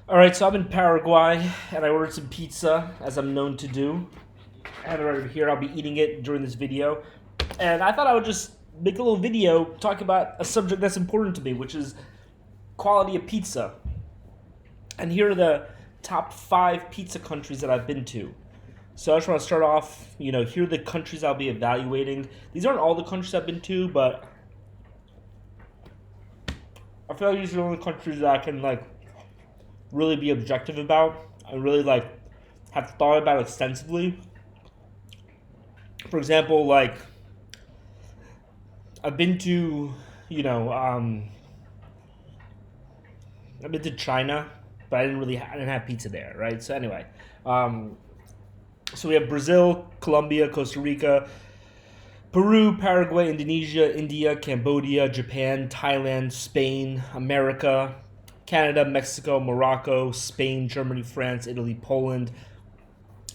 All right, so I'm in Paraguay and I ordered some pizza, as I'm known to do. I have it right here. I'll be eating it during this video. And I thought I would just make a little video talking about a subject that's important to me, which is quality of pizza. And here are the top 5 pizza countries that I've been to. So I just want to start off, here are the countries I'll be evaluating. These aren't all the countries I've been to, but I feel like these are the only countries that I can, really be objective about. I really, have thought about extensively. For example, I've been to, you know, um, I've been to China, but I didn't have pizza there, right? So anyway, um, so we have Brazil, Colombia, Costa Rica, Peru, Paraguay, Indonesia, India, Cambodia, Japan, Thailand, Spain, America, Canada, Mexico, Morocco, Spain, Germany, France, Italy, Poland.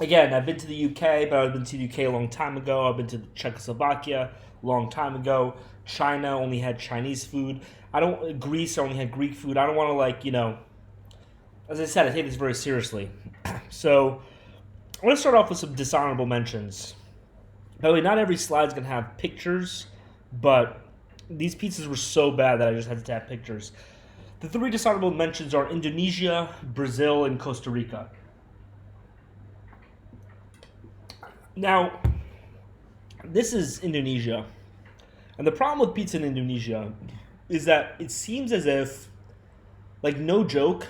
Again, I've been to the UK, but I've been to the UK a long time ago. I've been to Czechoslovakia a long time ago. China only had Chinese food. I don't. Greece only had Greek food. I don't want to As I said, I take this very seriously. So I want to start off with some dishonorable mentions. By the way, not every slide's gonna have pictures, but these pizzas were so bad that I just had to have pictures. The 3 dishonorable mentions are Indonesia, Brazil, and Costa Rica. Now, this is Indonesia. And the problem with pizza in Indonesia is that it seems as if, no joke,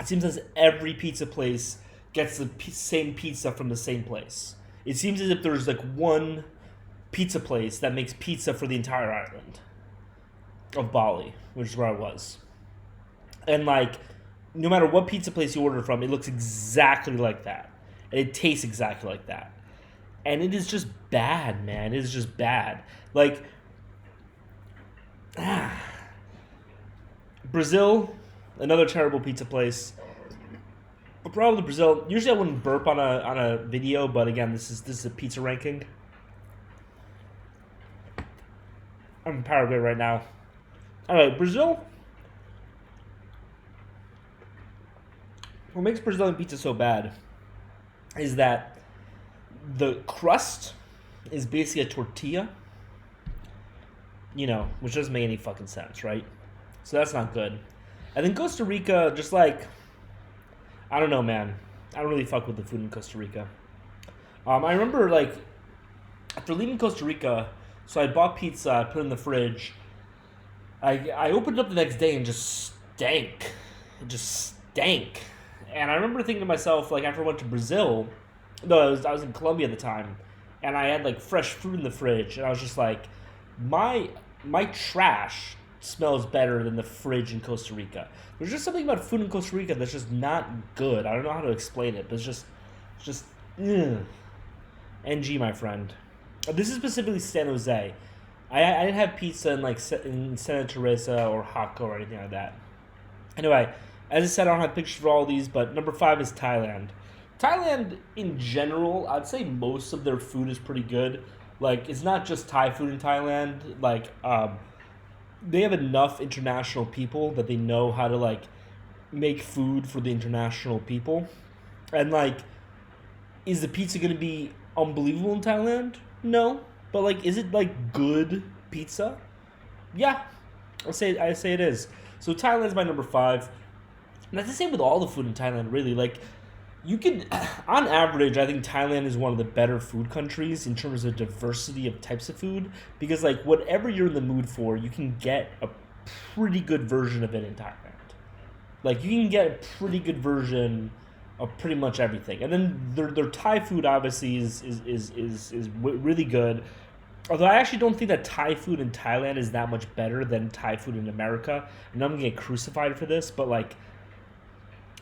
it seems as every pizza place gets the same pizza from the same place. It seems as if there's one pizza place that makes pizza for the entire island of Bali, which is where I was. And no matter what pizza place you order from, it looks exactly like that. And it tastes exactly like that. And it is just bad, man. It is just bad. Brazil, another terrible pizza place. The problem with Brazil, usually I wouldn't burp on a video, but again, this is a pizza ranking. I'm in Paraguay right now. All right, Brazil. What makes Brazilian pizza so bad is that the crust is basically a tortilla, which doesn't make any fucking sense, right? So that's not good. And then Costa Rica, I don't know, man. I don't really fuck with the food in Costa Rica. I remember, after leaving Costa Rica, so I bought pizza, I put it in the fridge. I opened it up the next day and just stank. It just stank. And I remember thinking to myself, after I went to Brazil, no, I was in Colombia at the time, and I had, fresh food in the fridge, and I was just like, my trash smells better than the fridge in Costa Rica. There's just something about food in Costa Rica that's just not good. I don't know how to explain it, but it's just, ugh. NG, my friend. This is specifically San Jose. I didn't have pizza in Santa Teresa or Jaco or anything like that. Anyway, as I said, I don't have pictures for all these, but number 5 is Thailand. Thailand, in general, I'd say most of their food is pretty good. It's not just Thai food in Thailand. They have enough international people that they know how to, make food for the international people. And, is the pizza going to be unbelievable in Thailand? No. But, is it, good pizza? Yeah. I say it is. So Thailand's my number 5. And that's the same with all the food in Thailand, really. You can, on average, I think Thailand is one of the better food countries in terms of diversity of types of food. Because, whatever you're in the mood for, you can get a pretty good version of it in Thailand. You can get a pretty good version of pretty much everything. And then their Thai food, obviously, is really good. Although I actually don't think that Thai food in Thailand is that much better than Thai food in America. And I'm going to get crucified for this, but,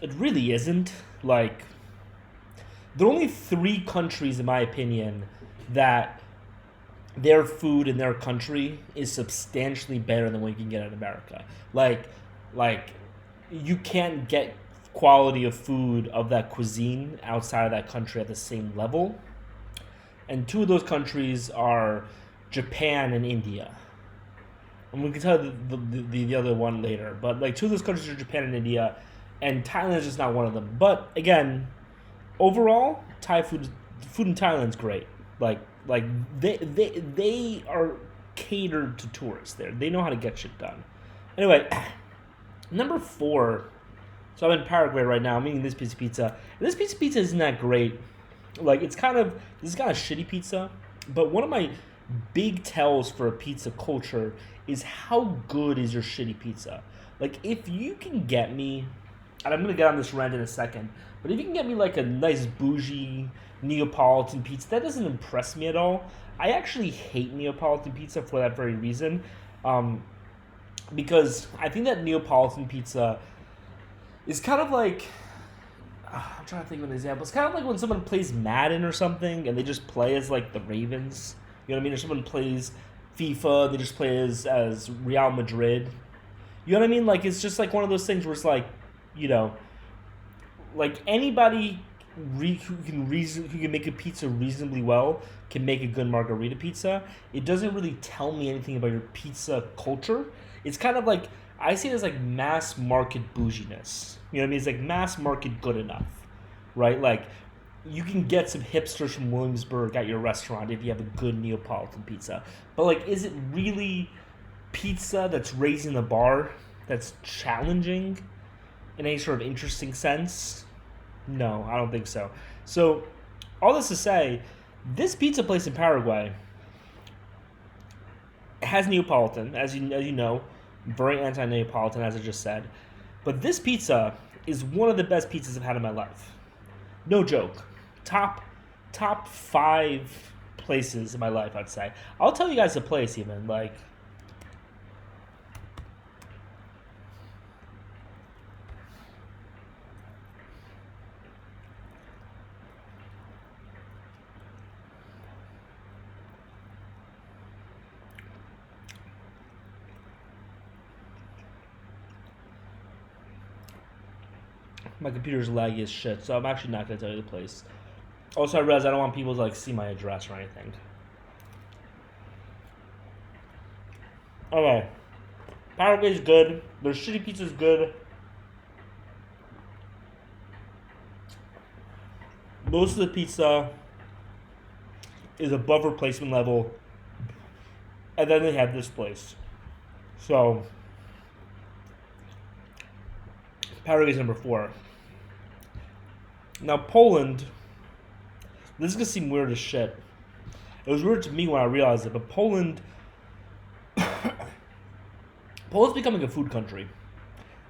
it really isn't. There are only 3 countries, in my opinion, that their food in their country is substantially better than what you can get in America. You can't get quality of food of that cuisine outside of that country at the same level. And 2 of those countries are Japan and India. And we can tell the other one later. But 2 of those countries are Japan and India. and Thailand is just not one of them. But again, overall, Thai food in Thailand's great. Like they are catered to tourists there. They know how to get shit done. Anyway, number 4. So I'm in Paraguay right now. I'm eating this piece of pizza. And this piece of pizza isn't that great. Like this is kind of shitty pizza. But one of my big tells for a pizza culture is how good is your shitty pizza. Like if you can get me, and I'm gonna get on this rant in a second, but if you can get me like a nice bougie Neapolitan pizza, that doesn't impress me at all. I actually hate Neapolitan pizza for that very reason, because I think that Neapolitan pizza is kind of like, I'm trying to think of an example. It's kind of like when someone plays Madden or something and they just play as like the Ravens. You know what I mean? Or someone plays FIFA, they just play as Real Madrid. You know what I mean? Like it's just like one of those things where it's like, you know, like anybody who can make a pizza reasonably well can make a good margarita pizza. It doesn't really tell me anything about your pizza culture. It's kind of like, I see it as like mass market bouginess. You know what I mean? It's like mass market good enough, right? Like you can get some hipsters from Williamsburg at your restaurant if you have a good Neapolitan pizza. But like, is it really pizza that's raising the bar, that's challenging in any sort of interesting sense? No, I don't think so. So all this to say, this pizza place in Paraguay has Neapolitan, as you know, very anti-Neapolitan, as I just said. But this pizza is one of the best pizzas I've had in my life. No joke. Top 5 places in my life, I'd say. I'll tell you guys the place even. Like, my computer's laggy as shit, so I'm actually not going to tell you the place. Also, I realize I don't want people to like see my address or anything. Okay. Paraguay's good. Their shitty pizza's good. Most of the pizza is above replacement level. And then they have this place. So, Paraguay's number 4. Now, Poland, this is going to seem weird as shit. It was weird to me when I realized it, but Poland's becoming a food country.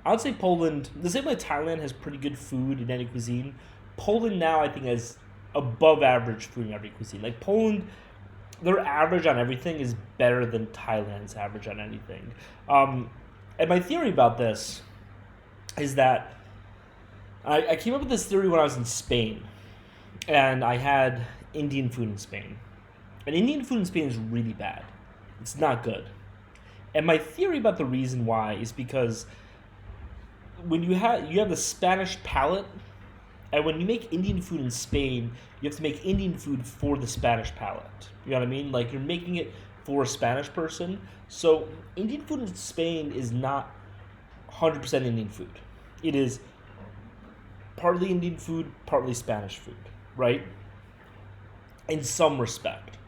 I would say Poland, the same way Thailand has pretty good food in any cuisine, Poland now I think has above average food in every cuisine. Like Poland, their average on everything is better than Thailand's average on anything. And my theory about this is that I came up with this theory when I was in Spain, and I had Indian food in Spain. And Indian food in Spain is really bad. It's not good. And my theory about the reason why is because when you have the Spanish palate, and when you make Indian food in Spain, you have to make Indian food for the Spanish palate. You know what I mean? Like you're making it for a Spanish person. So Indian food in Spain is not 100% Indian food. It is partly Indian food, partly Spanish food, right? In some respect.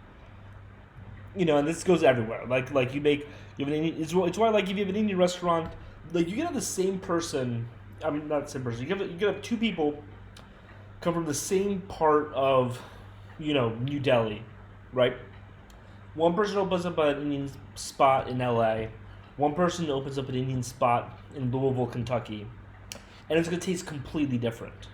You know, and this goes everywhere. Like you have an Indian. It's why like if you have an Indian restaurant, like you can have the same person. I mean, not the same person. You can have 2 people come from the same part of, you know, New Delhi, right? One person opens up an Indian spot in LA. One person opens up an Indian spot in Louisville, Kentucky. And it's going to taste completely different.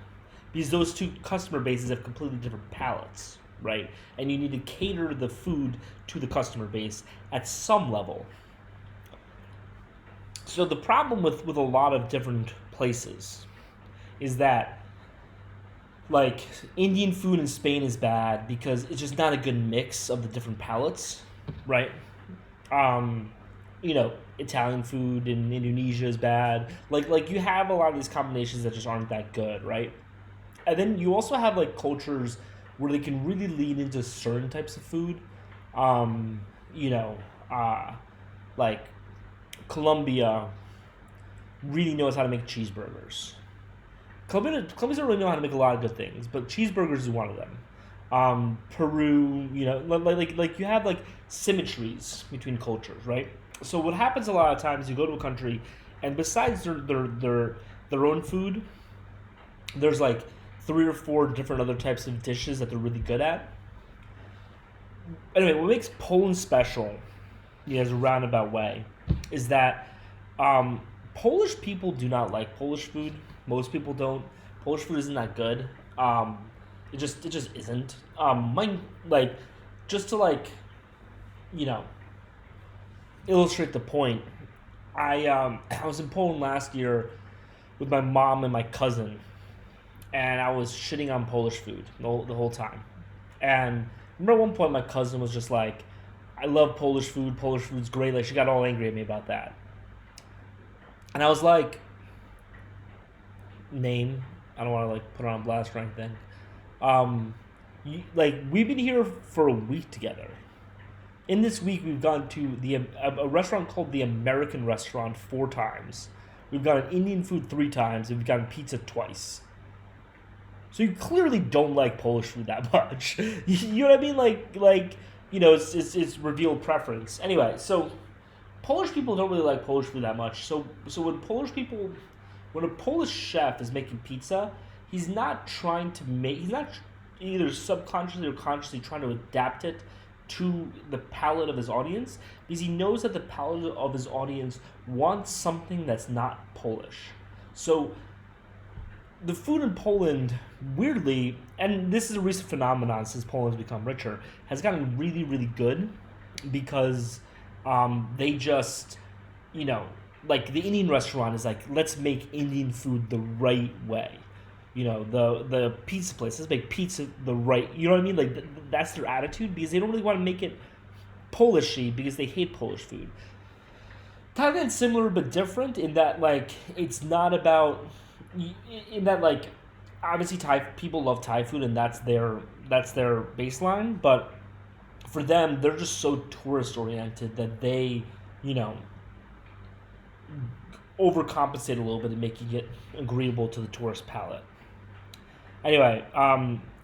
Because those 2 customer bases have completely different palates, right? And you need to cater the food to the customer base at some level. So the problem with a lot of different places is that, like, Indian food in Spain is bad because it's just not a good mix of the different palates, right? You know, Italian food in Indonesia is bad. Like you have a lot of these combinations that just aren't that good, right? And then you also have like cultures where they can really lean into certain types of food. You know, like Colombia really knows how to make cheeseburgers, Colombians don't really know how to make a lot of good things, but cheeseburgers is one of them. Peru, like you have like symmetries between cultures, right? So what happens a lot of times, you go to a country, and besides their own food, there's like three or four different other types of dishes that they're really good at. Anyway, what makes Poland special, as a roundabout way, is that Polish people do not like Polish food. Most people don't. Polish food isn't that good. It just isn't. Just to you know, illustrate the point. I was in Poland last year with my mom and my cousin, and I was shitting on Polish food the whole time. And I remember at one point my cousin was just like, "I love Polish food. Polish food's great." Like she got all angry at me about that, and I was like, "Name." I don't want to like put her on blast or anything. We've been here for a week together. In this week, we've gone to a restaurant called the American Restaurant 4 times. We've gotten Indian food 3 times, and we've gotten pizza twice. So you clearly don't like Polish food that much. You know what I mean? It's revealed preference. Anyway, so Polish people don't really like Polish food that much. So when a Polish chef is making pizza, he's not either subconsciously or consciously trying to adapt it to the palate of his audience, because he knows that the palate of his audience wants something that's not Polish. So the food in Poland, weirdly, and this is a recent phenomenon since Poland's become richer, has gotten really, really good because they just, like the Indian restaurant is like, let's make Indian food the right way. The pizza place, let's make pizza the right, you know what I mean? Like that's their attitude, because they don't really want to make it Polishy because they hate Polish food. Thailand's similar but different in that it's not about, in that obviously Thai people love Thai food and that's their baseline, but for them they're just so tourist oriented that they overcompensate a little bit in making it agreeable to the tourist palate. Anyway,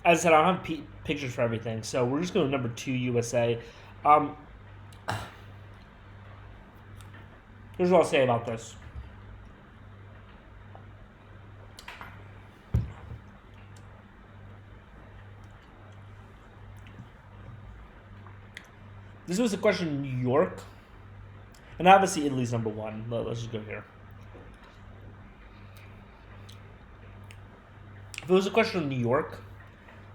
as I said, I don't have pictures for everything, so we're just going to number 2, USA. Here's what I'll say about this. This was a question in New York, and obviously Italy's number 1. Let's just go here. If it was a question in New York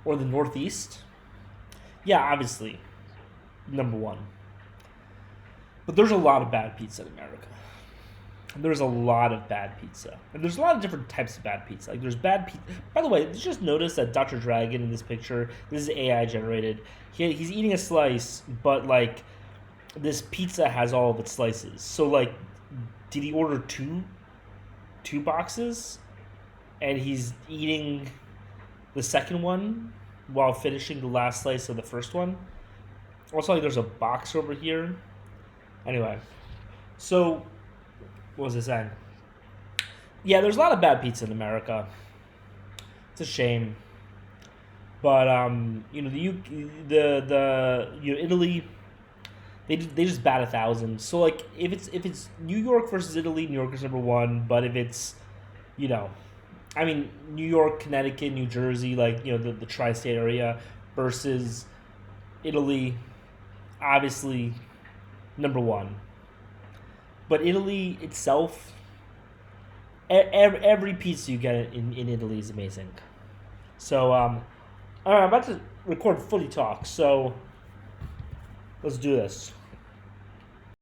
or the Northeast, yeah, obviously, number 1. But there's a lot of bad pizza in America. There's a lot of bad pizza. And there's a lot of different types of bad pizza. Like, there's bad pizza. By the way, did you just notice that Dr. Dragon in this picture, this is AI generated, he's eating a slice, but, this pizza has all of its slices. So, did he order two boxes? And he's eating the second one while finishing the last slice of the first one. Also, there's a box over here. Anyway, so what was I saying? Yeah, there's a lot of bad pizza in America. It's a shame, but Italy, they just bat 1,000. So if it's New York versus Italy, New York is number 1. But if it's New York, Connecticut, New Jersey, the tri-state area versus Italy, obviously number 1. But Italy itself, every pizza you get in Italy is amazing. So, all right, I'm about to record Footie Talk, so let's do this.